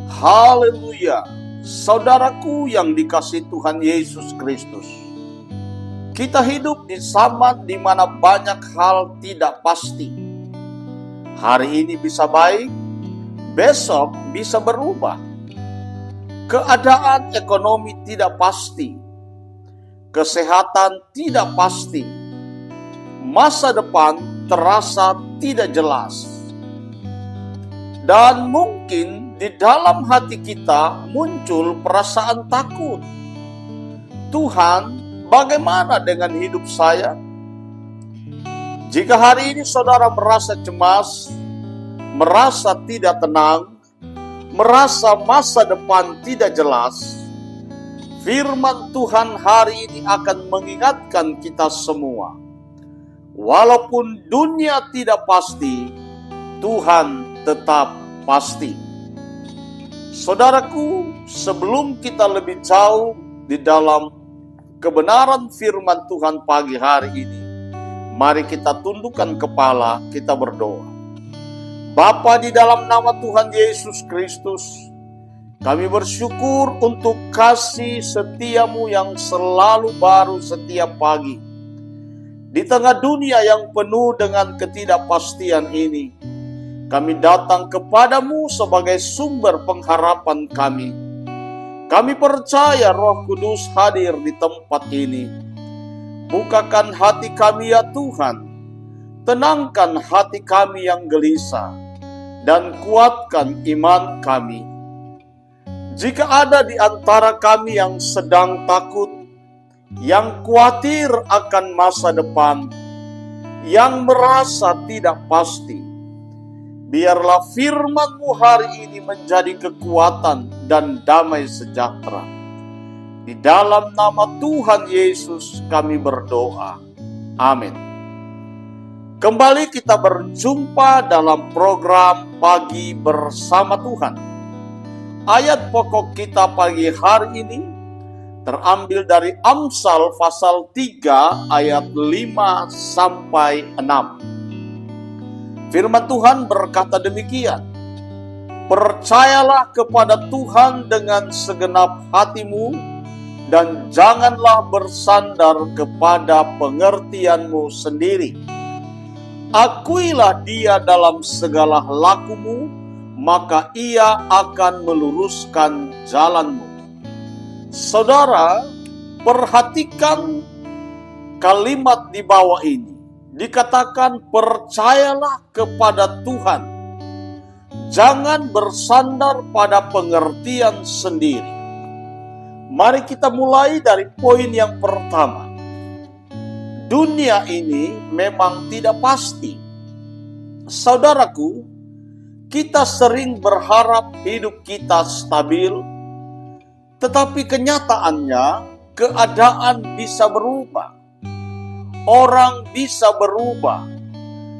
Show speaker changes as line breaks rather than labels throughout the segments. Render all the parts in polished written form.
Haleluya, saudaraku yang dikasihi Tuhan Yesus Kristus. Kita hidup di zaman di mana banyak hal tidak pasti. Hari ini bisa baik, besok bisa berubah. Keadaan ekonomi tidak pasti, kesehatan tidak pasti, masa depan terasa tidak jelas. Dan mungkin di dalam hati kita muncul perasaan takut. Tuhan, bagaimana dengan hidup saya? Jika hari ini saudara merasa cemas, merasa tidak tenang, merasa masa depan tidak jelas, firman Tuhan hari ini akan mengingatkan kita semua. Walaupun dunia tidak pasti, Tuhan tetap pasti. Saudaraku, sebelum kita lebih jauh di dalam kebenaran firman Tuhan pagi hari ini, mari kita tundukkan kepala, kita berdoa. Bapa, di dalam nama Tuhan Yesus Kristus, kami bersyukur untuk kasih setiamu yang selalu baru setiap pagi. Di tengah dunia yang penuh dengan ketidakpastian ini, kami datang kepadamu sebagai sumber pengharapan kami. Kami percaya Roh Kudus hadir di tempat ini. Bukakan hati kami ya Tuhan. Tenangkan hati kami yang gelisah. Dan kuatkan iman kami. Jika ada di antara kami yang sedang takut, yang khawatir akan masa depan, yang merasa tidak pasti, biarlah firman-Mu hari ini menjadi kekuatan dan damai sejahtera. Di dalam nama Tuhan Yesus kami berdoa. Amin. Kembali kita berjumpa dalam program Pagi Bersama Tuhan. Ayat pokok kita pagi hari ini terambil dari Amsal pasal 3 ayat 5 sampai 6. Firman Tuhan berkata demikian, percayalah kepada Tuhan dengan segenap hatimu, dan janganlah bersandar kepada pengertianmu sendiri. Akuilah Dia dalam segala lakumu, maka Ia akan meluruskan jalanmu. Saudara, perhatikan kalimat di bawah ini. Dikatakan percayalah kepada Tuhan. Jangan bersandar pada pengertian sendiri. Mari kita mulai dari poin yang pertama. Dunia ini memang tidak pasti. Saudaraku, kita sering berharap hidup kita stabil, tetapi kenyataannya keadaan bisa berubah. Orang bisa berubah,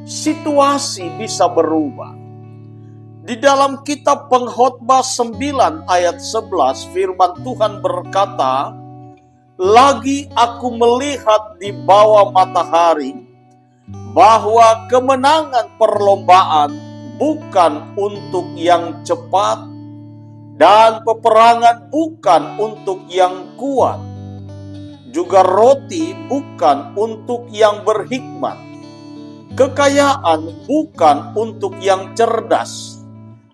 situasi bisa berubah. Di dalam kitab Pengkhotbah 9 ayat 11 firman Tuhan berkata, lagi aku melihat di bawah matahari bahwa kemenangan perlombaan bukan untuk yang cepat dan peperangan bukan untuk yang kuat. Juga roti bukan untuk yang berhikmat, kekayaan bukan untuk yang cerdas,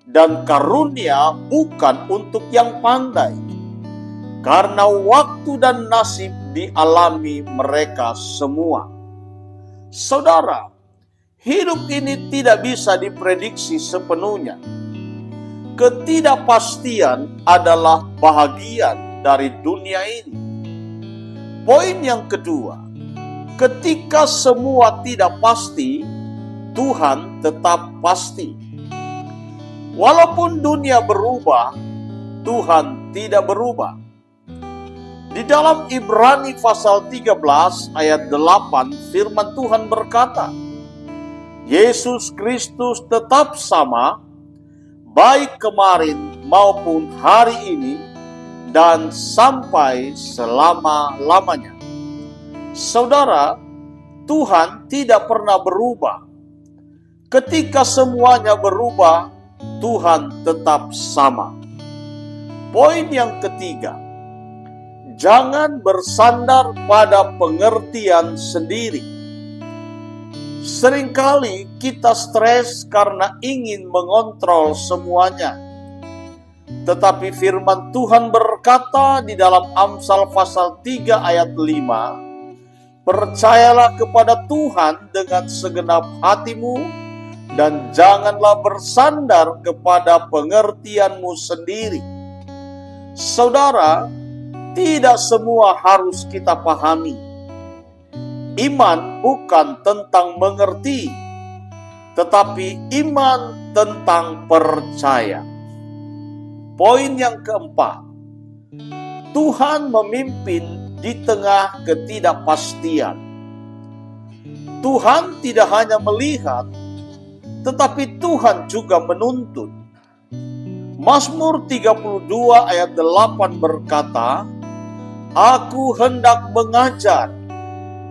dan karunia bukan untuk yang pandai. Karena waktu dan nasib dialami mereka semua. Saudara, hidup ini tidak bisa diprediksi sepenuhnya. Ketidakpastian adalah bahagian dari dunia ini. Poin yang kedua, ketika semua tidak pasti, Tuhan tetap pasti. Walaupun dunia berubah, Tuhan tidak berubah. Di dalam Ibrani pasal 13 ayat 8, firman Tuhan berkata, Yesus Kristus tetap sama, baik kemarin maupun hari ini, dan sampai selama-lamanya. Saudara, Tuhan tidak pernah berubah. Ketika semuanya berubah, Tuhan tetap sama. Poin yang ketiga, jangan bersandar pada pengertian sendiri. Seringkali kita stres karena ingin mengontrol semuanya. Tetapi firman Tuhan berkata di dalam Amsal pasal 3 ayat 5, percayalah kepada Tuhan dengan segenap hatimu dan janganlah bersandar kepada pengertianmu sendiri. Saudara, tidak semua harus kita pahami. Iman bukan tentang mengerti, tetapi iman tentang percaya. Poin yang keempat, Tuhan memimpin di tengah ketidakpastian. Tuhan tidak hanya melihat, tetapi Tuhan juga menuntut. Mazmur 32 ayat 8 berkata, Aku hendak mengajar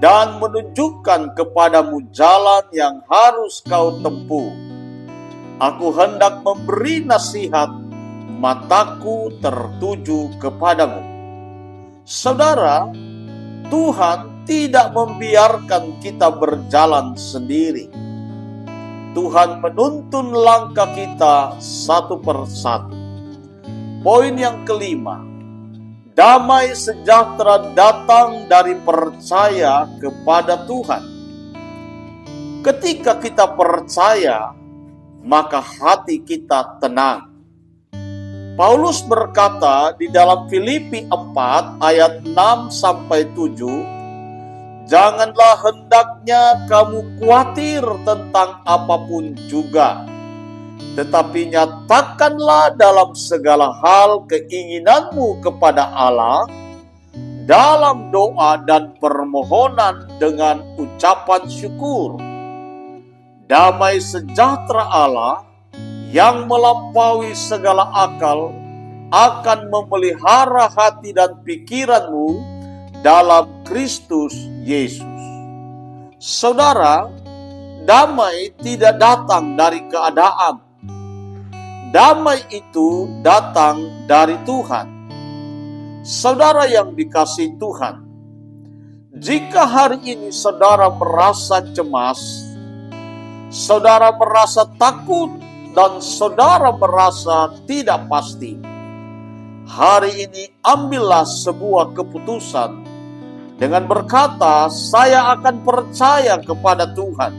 dan menunjukkan kepadamu jalan yang harus kau tempuh. Aku hendak memberi nasihat, mataku tertuju kepadamu. Saudara, Tuhan tidak membiarkan kita berjalan sendiri. Tuhan menuntun langkah kita satu persatu. Poin yang kelima, damai sejahtera datang dari percaya kepada Tuhan. Ketika kita percaya, maka hati kita tenang. Paulus berkata di dalam Filipi 4 ayat 6-7, janganlah hendaknya kamu khawatir tentang apapun juga, tetapi nyatakanlah dalam segala hal keinginanmu kepada Allah, dalam doa dan permohonan dengan ucapan syukur. Damai sejahtera Allah yang melampaui segala akal akan memelihara hati dan pikiranmu dalam Kristus Yesus. Saudara, damai tidak datang dari keadaan. Damai itu datang dari Tuhan. Saudara yang dikasihi Tuhan, jika hari ini saudara merasa cemas, saudara merasa takut, dan saudara merasa tidak pasti, hari ini ambillah sebuah keputusan dengan berkata, saya akan percaya kepada Tuhan.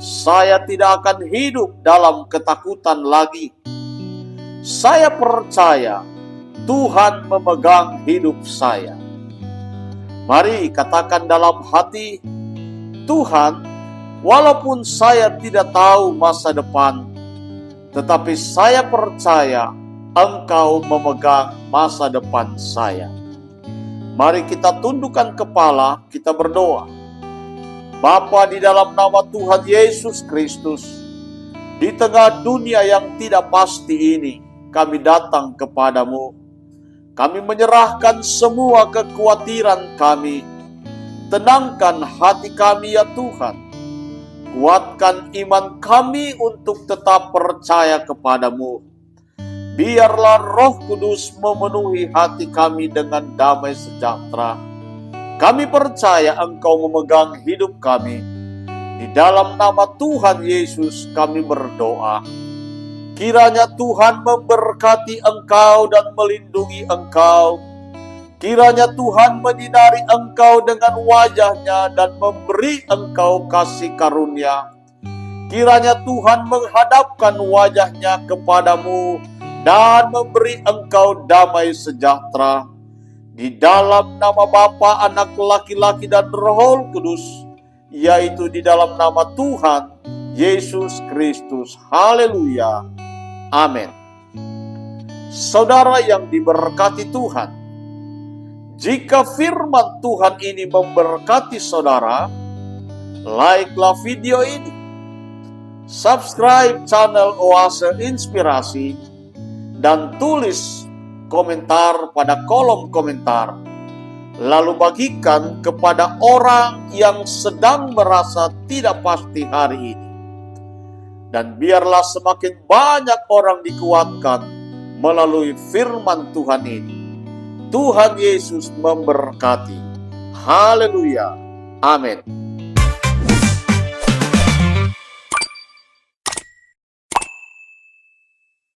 Saya tidak akan hidup dalam ketakutan lagi. Saya percaya Tuhan memegang hidup saya. Mari katakan dalam hati, Tuhan, walaupun saya tidak tahu masa depan, tetapi saya percaya Engkau memegang masa depan saya. Mari kita tundukkan kepala, kita berdoa. Bapa, di dalam nama Tuhan Yesus Kristus, di tengah dunia yang tidak pasti ini, kami datang kepadamu. Kami menyerahkan semua kekhawatiran kami. Tenangkan hati kami ya Tuhan. Kuatkan iman kami untuk tetap percaya kepadamu. Biarlah Roh Kudus memenuhi hati kami dengan damai sejahtera. Kami percaya Engkau memegang hidup kami. Di dalam nama Tuhan Yesus kami berdoa. Kiranya Tuhan memberkati engkau dan melindungi engkau. Kiranya Tuhan menyinari engkau dengan wajah-Nya dan memberi engkau kasih karunia. Kiranya Tuhan menghadapkan wajah-Nya kepadamu dan memberi engkau damai sejahtera. Di dalam nama Bapa, Anak, laki-laki, dan Roh Kudus, yaitu di dalam nama Tuhan Yesus Kristus. Haleluya. Amin. Saudara yang diberkati Tuhan, jika firman Tuhan ini memberkati saudara, like-lah video ini, subscribe channel Oase Inspirasi, dan tulis komentar pada kolom komentar. Lalu bagikan kepada orang yang sedang merasa tidak pasti hari ini. Dan biarlah semakin banyak orang dikuatkan melalui firman Tuhan ini. Tuhan Yesus memberkati. Haleluya. Amin.